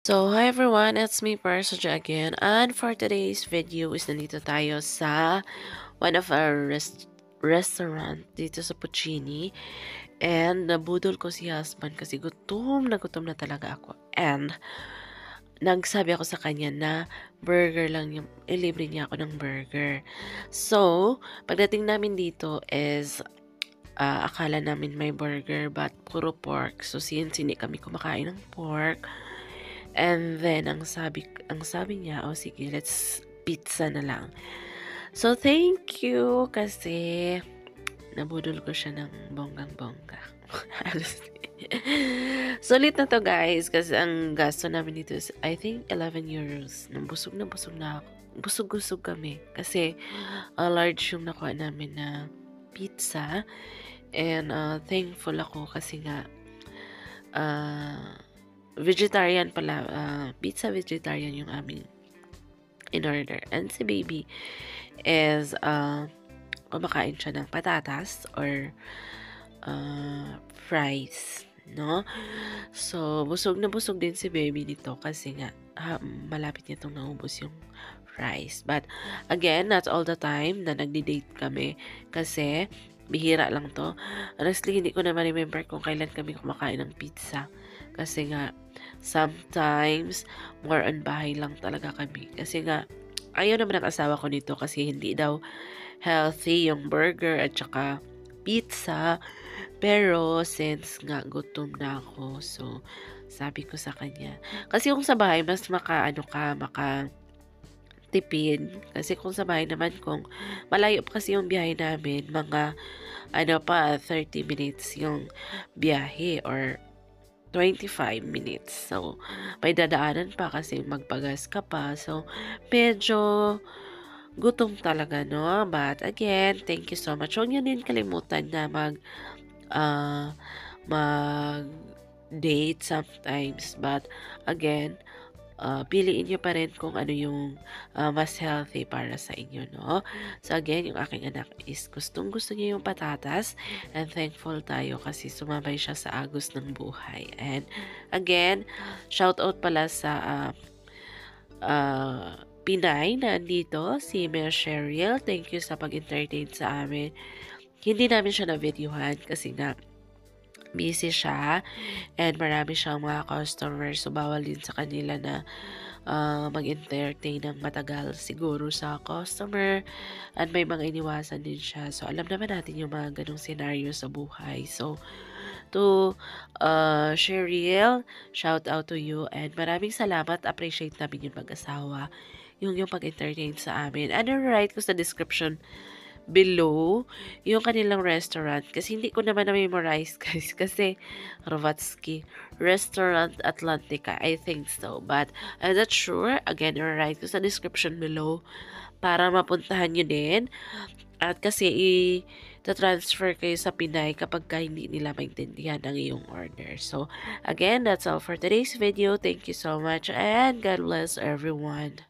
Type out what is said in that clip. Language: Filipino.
So, hi everyone, it's me Persoja again, and for today's video is nandito tayo sa one of our restaurant dito sa Puccini, and nabudol ko si husband kasi gutom na talaga ako, and nagsabi ako sa kanya na burger lang yung, ilibre niya ako ng burger. So, pagdating namin dito is akala namin may burger but puro pork. So, since hindi kami kumakain ng pork, and then, ang sabi niya, oh sige, let's pizza na lang. So, thank you kasi nabudol ko siya ng bonggang-bongga. Sulit na to guys kasi ang gasto namin dito is I think 11 euros. Busog na ako. Busog-busog kami kasi large yung nakuha namin na pizza, and thankful ako kasi nga vegetarian pala, pizza vegetarian yung aming in order. And si baby is kumakain siya ng patatas or fries, no? So, busog na busog din si baby nito kasi nga malapit niya itong naubos yung fries. But again, not all the time na nagdi-date kami kasi bihira lang to. Honestly, hindi ko na ma-remember kung kailan kami kumakain ng pizza. Kasi nga, sometimes, more on bahay lang talaga kami. Kasi nga, ayaw naman ang asawa ko nito kasi hindi daw healthy yung burger at saka pizza. Pero, since nga gutom na ako, so, sabi ko sa kanya. Kasi kung sa bahay, mas tipid. Kasi kung sa bahay naman, kung malayo pa kasi yung biyahe namin, mga 30 minutes yung biyahe or 25 minutes. So, may dadaanan pa kasi magpagas ka pa. So, medyo gutom talaga, no? But again, thank you so much. Huwag niyo din kalimutan na mag-date sometimes. But again, piliin nyo pa rin kung ano yung mas healthy para sa inyo, no? So again, yung aking anak is gustong-gusto niya yung patatas, and thankful tayo kasi sumabay siya sa agos ng buhay. And again, shout out pala sa Pinay na andito, si Mel Cheryl. Thank you sa pag-entertain sa amin. Hindi namin siya na-videohan kasi nga busy siya and marami siyang mga customers, so bawal din sa kanila na mag-entertain ng matagal siguro sa customer, at may mga iniwasan din siya. So alam naman natin yung mga ganong scenario sa buhay. So to Cheryl, shout out to you and maraming salamat. Appreciate namin yung mag-asawa, yung pag-entertain sa amin. And right ko sa description below yung kanilang restaurant kasi hindi ko naman na-memorize guys kasi Rovatsky Restaurant Atlantica, I think so, but I'm not sure. Again, write ko sa description below para mapuntahan nyo din, at kasi i-transfer kayo sa Pinay kapag hindi nila maintindihan ang iyong order. So again, that's all for today's video. Thank you so much and God bless everyone.